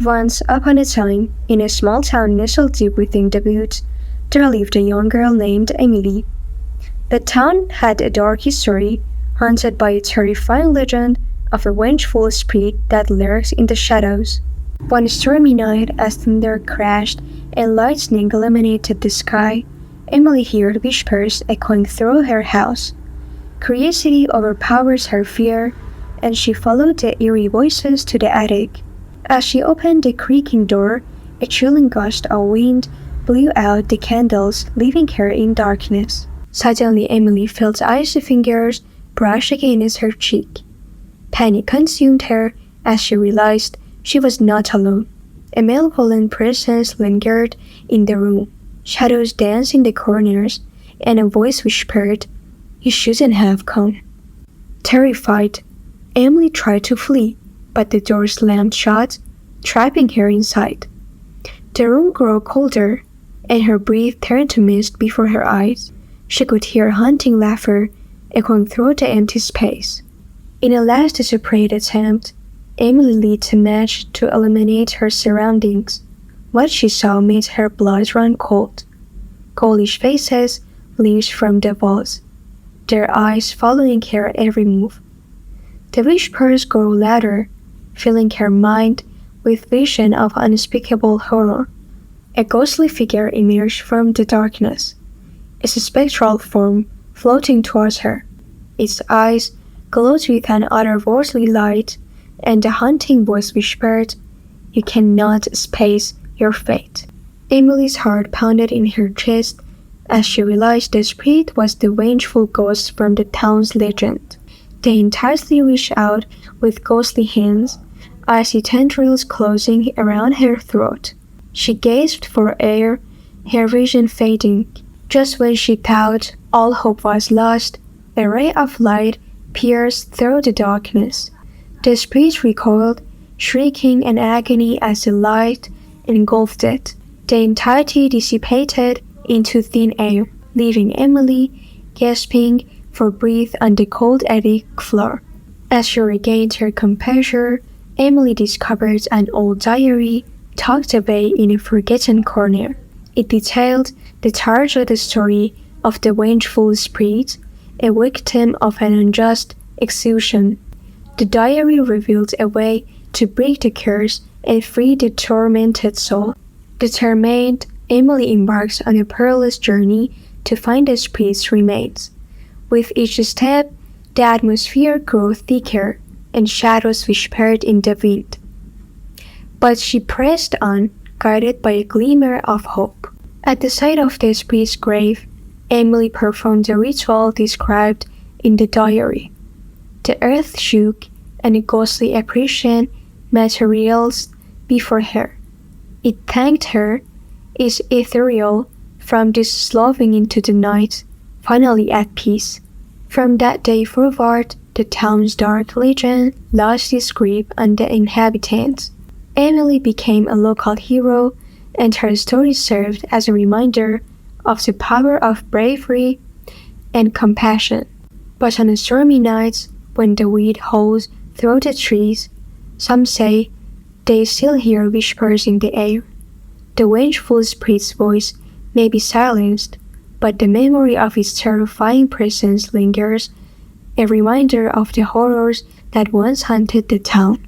Once upon a time, in a small town nestled deep within the woods, there lived a young girl named Emily. The town had a dark history, haunted by a terrifying legend of a vengeful spirit that lurks in the shadows. One stormy night, as thunder crashed and lightning illuminated the sky, Emily heard whispers echoing through her house. Curiosity overpowers her fear, and she followed the eerie voices to the attic. As she opened the creaking door, a chilling gust of wind blew out the candles, leaving her in darkness. Suddenly, Emily felt icy fingers brush against her cheek. Panic consumed her as she realized she was not alone. A malevolent presence lingered in the room. Shadows danced in the corners, and a voice whispered, "You shouldn't have come." Terrified, Emily tried to flee, but the door slammed shut, trapping her inside. The room grew colder, and her breath turned to mist before her eyes. She could hear haunting laughter echoing through the empty space. In a last desperate attempt, Emily lit a match to illuminate her surroundings. What she saw made her blood run cold. Ghoulish faces leaped from the walls, their eyes following her every move. The whispers grew louder, filling her mind with vision of unspeakable horror. A ghostly figure emerged from the darkness, a spectral form floating towards her. Its eyes glowed with an otherworldly light, and the haunting voice whispered, "You cannot escape your fate." Emily's heart pounded in her chest as she realized the spirit was the vengeful ghost from the town's legend. They intensely reached out with ghostly hands, icy tendrils closing around her throat. She gasped for air, her vision fading. Just when she thought all hope was lost, a ray of light pierced through the darkness. The spirit recoiled, shrieking in agony as the light engulfed it. The entirety dissipated into thin air, leaving Emily gasping for breath on the cold attic floor. As she regained her composure, Emily discovered an old diary tucked away in a forgotten corner. It detailed the tragic story of the vengeful spirit, a victim of an unjust execution. The diary revealed a way to break the curse and free the tormented soul. Determined, Emily embarks on a perilous journey to find the spirit's remains. With each step, the atmosphere grew thicker, and shadows whispered in the wind. But she pressed on, guided by a glimmer of hope. At the sight of the spirit's grave, Emily performed the ritual described in the diary. The earth shook, and a ghostly apparition materialized before her. It thanked her, its ethereal, from dissolving into the night, finally at peace. From that day forward, the town's dark legend lost its grip on the inhabitants. Emily became a local hero, and her story served as a reminder of the power of bravery and compassion. But on stormy nights, when the wind howls through the trees, some say they still hear whispers in the air. The vengeful spirit's voice may be silenced, but the memory of its terrifying presence lingers, a reminder of the horrors that once haunted the town.